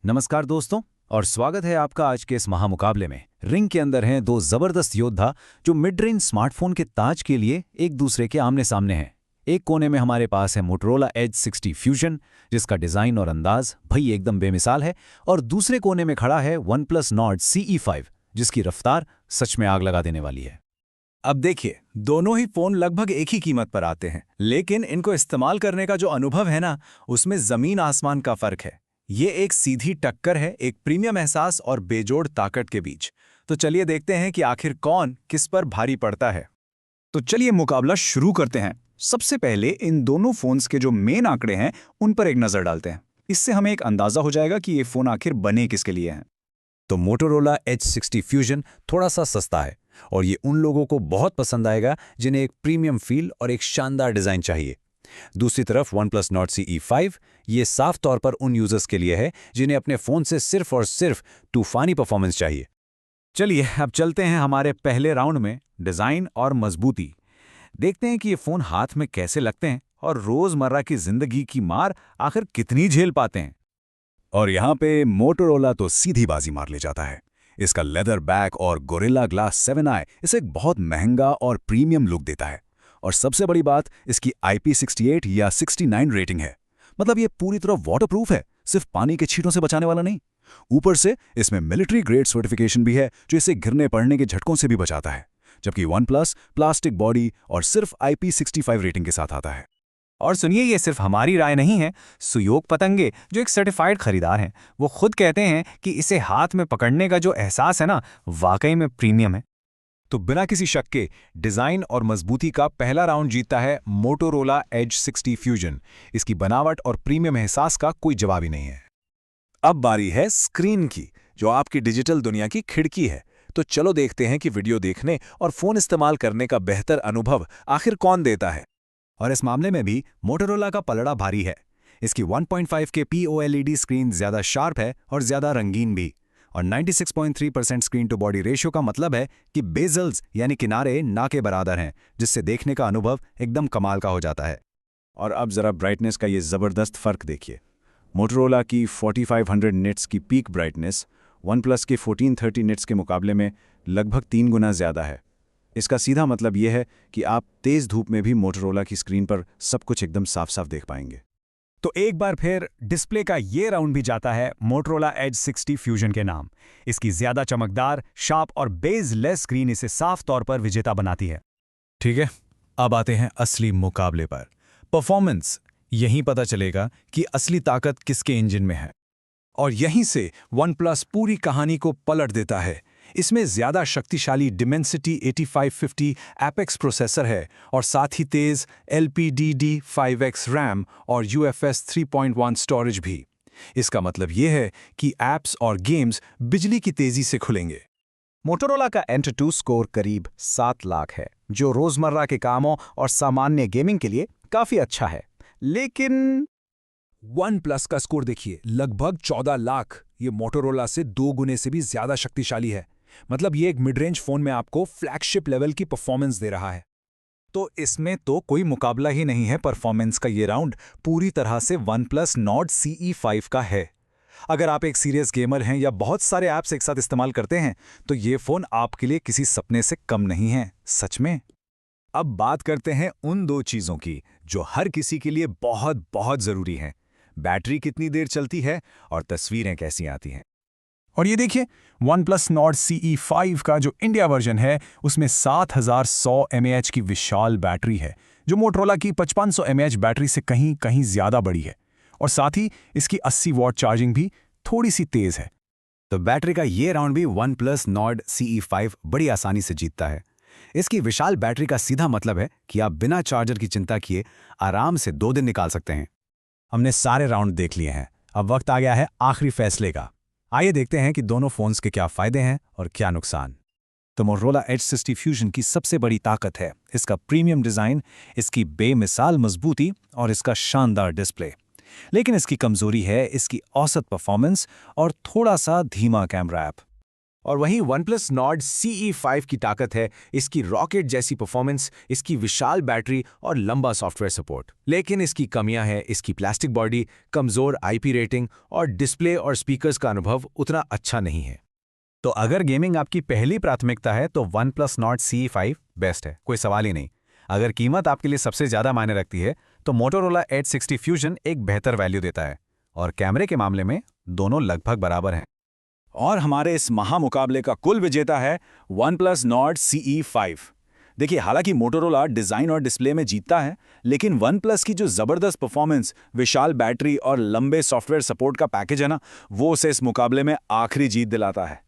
नमस्कार दोस्तों, और स्वागत है आपका आज के इस महामुकाबले में। रिंग के अंदर हैं दो जबरदस्त योद्धा जो मिड रेंज स्मार्टफोन के ताज के लिए एक दूसरे के आमने सामने हैं। एक कोने में हमारे पास है मोटोरोला एज 60 फ्यूजन, जिसका डिजाइन और अंदाज भाई एकदम बेमिसाल है, और दूसरे कोने में खड़ा है OnePlus Nord CE5, जिसकी रफ्तार सच में आग लगा देने वाली है। अब देखिए, दोनों ही फोन लगभग एक ही कीमत पर आते हैं, लेकिन इनको इस्तेमाल करने का जो अनुभव है ना, उसमें जमीन आसमान का फर्क है। ये एक सीधी टक्कर है एक प्रीमियम एहसास और बेजोड़ ताकत के बीच। तो चलिए देखते हैं कि आखिर कौन किस पर भारी पड़ता है। तो चलिए मुकाबला शुरू करते हैं। सबसे पहले इन दोनों फोन्स के जो मेन आंकड़े हैं उन पर एक नजर डालते हैं। इससे हमें एक अंदाजा हो जाएगा कि ये फोन आखिर बने किसके लिए हैं। तो मोटोरोला एज 60 फ्यूजन थोड़ा सा सस्ता है, और ये उन लोगों को बहुत पसंद आएगा जिन्हें एक प्रीमियम फील और एक शानदार डिजाइन चाहिए। दूसरी तरफ OnePlus Nord CE5 ये साफ तौर पर उन यूजर्स के लिए है जिन्हें अपने फोन से सिर्फ और सिर्फ तूफानी परफॉर्मेंस चाहिए। चलिए अब चलते हैं हमारे पहले राउंड में, डिजाइन और मजबूती। देखते हैं कि ये फोन हाथ में कैसे लगते हैं और रोजमर्रा की जिंदगी की मार आखिर कितनी झेल पाते हैं। और यहाँ पे मोटोरोला तो सीधी बाजी मार ले जाता है। इसका लेदर बैक और गोरिल्ला ग्लास 7i इसे एक बहुत महंगा और प्रीमियम लुक देता है। और सबसे बड़ी बात, इसकी IP68 या 69 रेटिंग है। मतलब ये पूरी तरह वाटरप्रूफ है, सिर्फ पानी के छींटों से बचाने वाला नहीं। ऊपर से इसमें मिलिट्री ग्रेड सर्टिफिकेशन भी है, जो इसे गिरने पड़ने के झटकों से भी बचाता है। जबकि OnePlus प्लास्टिक बॉडी और सिर्फ IP65 रेटिंग के साथ आता है। और सुनिए, ये सिर्फ हमारी राय नहीं है। सुयोग पतंगे, जो एक सर्टिफाइड खरीदार हैं, वो खुद कहते हैं कि इसे हाथ में पकड़ने का जो एहसास है ना, वाकई में प्रीमियम है। तो बिना किसी शक के डिजाइन और मजबूती का पहला राउंड जीतता है मोटोरोला एज 60 फ्यूजन। इसकी बनावट और प्रीमियम एहसास का कोई जवाब ही नहीं है। अब बारी है स्क्रीन की, जो आपकी डिजिटल दुनिया की खिड़की है। तो चलो देखते हैं कि वीडियो देखने और फोन इस्तेमाल करने का बेहतर अनुभव आखिर कौन देता है। और इस मामले में भी मोटोरोला का पलड़ा भारी है। इसकी 1.5 के POLED स्क्रीन ज्यादा शार्प है और ज्यादा रंगीन भी। और 96.3% स्क्रीन टू बॉडी रेशियो का मतलब है कि बेजल्स यानी किनारे ना के बराबर हैं, जिससे देखने का अनुभव एकदम कमाल का हो जाता है। और अब जरा ब्राइटनेस का ये जबरदस्त फर्क देखिए। मोटोरोला की 4500 निट्स की पीक ब्राइटनेस OnePlus के 1430 निट्स के मुकाबले में लगभग 3 गुना ज्यादा है। इसका सीधा मतलब यह है कि आप तेज धूप में भी मोटोरोला की स्क्रीन पर सब कुछ एकदम साफ साफ देख पाएंगे। तो एक बार फिर डिस्प्ले का ये राउंड भी जाता है मोटोरोला एज 60 फ्यूजन के नाम। इसकी ज्यादा चमकदार, शार्प और बेजलेस स्क्रीन इसे साफ तौर पर विजेता बनाती है। ठीक है, अब आते हैं असली मुकाबले पर। परफॉर्मेंस, यहीं पता चलेगा कि असली ताकत किसके इंजन में है। और यहीं से OnePlus पूरी कहानी को पलट देता है। इसमें ज्यादा शक्तिशाली Dimensity 8550 एपेक्स प्रोसेसर है, और साथ ही तेज LPDDR5X रैम और UFS 3.1 स्टोरेज भी। इसका मतलब यह है कि ऐप्स और गेम्स बिजली की तेजी से खुलेंगे। मोटोरोला का Antutu स्कोर करीब 7 लाख है, जो रोजमर्रा के कामों और सामान्य गेमिंग के लिए काफी अच्छा है। लेकिन OnePlus का स्कोर देखिए, लगभग 14 लाख। ये मोटोरोला से 2 गुने से भी ज्यादा शक्तिशाली है। मतलब ये एक मिड रेंज फोन में आपको फ्लैगशिप लेवल की परफॉर्मेंस दे रहा है। तो इसमें तो कोई मुकाबला ही नहीं है। परफॉर्मेंस का ये राउंड पूरी तरह से OnePlus Nord CE5 का है। अगर आप एक सीरियस गेमर हैं या बहुत सारे ऐप्स एक साथ इस्तेमाल करते हैं, तो ये फोन आपके लिए किसी सपने से कम नहीं है, सच में। अब बात करते हैं उन दो चीजों की जो हर किसी के लिए बहुत बहुत जरूरी हैं। बैटरी कितनी देर चलती है और तस्वीरें कैसी आती हैं। और ये देखिए, OnePlus Nord CE5 का जो इंडिया वर्जन है, उसमें 7100 mAh की विशाल बैटरी है, जो मोटरोला की 5500 mAh बैटरी से कहीं कहीं ज्यादा बड़ी है। और साथ ही इसकी 80 वॉट चार्जिंग भी थोड़ी सी तेज है। तो बैटरी का ये राउंड भी OnePlus Nord CE5 बड़ी आसानी से जीतता है। इसकी विशाल बैटरी का सीधा मतलब है कि आप बिना चार्जर की चिंता किए आराम से 2 दिन निकाल सकते हैं। हमने सारे राउंड देख लिए हैं, अब वक्त आ गया है आखिरी फैसले का। आइए देखते हैं कि दोनों फोन्स के क्या फायदे हैं और क्या नुकसान। तो मोटोरोला एज 60 फ्यूजन की सबसे बड़ी ताकत है इसका प्रीमियम डिजाइन, इसकी बेमिसाल मजबूती और इसका शानदार डिस्प्ले। लेकिन इसकी कमजोरी है इसकी औसत परफॉर्मेंस और थोड़ा सा धीमा कैमरा ऐप। और वहीं OnePlus Nord CE5 की ताकत है इसकी रॉकेट जैसी परफॉर्मेंस, इसकी विशाल बैटरी और लंबा सॉफ्टवेयर सपोर्ट। लेकिन इसकी कमियां हैं इसकी प्लास्टिक बॉडी, कमजोर IP रेटिंग और डिस्प्ले और स्पीकर्स का अनुभव उतना अच्छा नहीं है। तो अगर गेमिंग आपकी पहली प्राथमिकता है तो OnePlus Nord CE5 बेस्ट है, कोई सवाल ही नहीं। अगर कीमत आपके लिए सबसे ज़्यादा मायने रखती है तो Motorola Edge 60 Fusion एक बेहतर वैल्यू देता है, और कैमरे के मामले में दोनों लगभग बराबर हैं। और हमारे इस महामुकाबले का कुल विजेता है OnePlus Nord CE5। देखिए, हालांकि मोटोरोला डिज़ाइन और डिस्प्ले में जीतता है, लेकिन OnePlus की जो ज़बरदस्त परफॉर्मेंस, विशाल बैटरी और लंबे सॉफ्टवेयर सपोर्ट का पैकेज है ना, वो उसे इस मुकाबले में आखिरी जीत दिलाता है।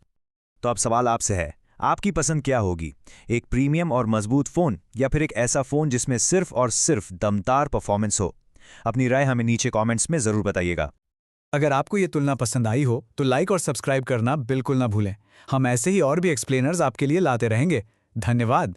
तो अब सवाल आपसे है, आपकी पसंद क्या होगी? एक प्रीमियम और मजबूत फ़ोन या फिर एक ऐसा फ़ोन जिसमें सिर्फ और सिर्फ दमदार परफॉर्मेंस हो? अपनी राय हमें नीचे कमेंट्स में ज़रूर बताइएगा। अगर आपको ये तुलना पसंद आई हो तो लाइक और सब्सक्राइब करना बिल्कुल ना भूलें। हम ऐसे ही और भी एक्सप्लेनर्स आपके लिए लाते रहेंगे। धन्यवाद।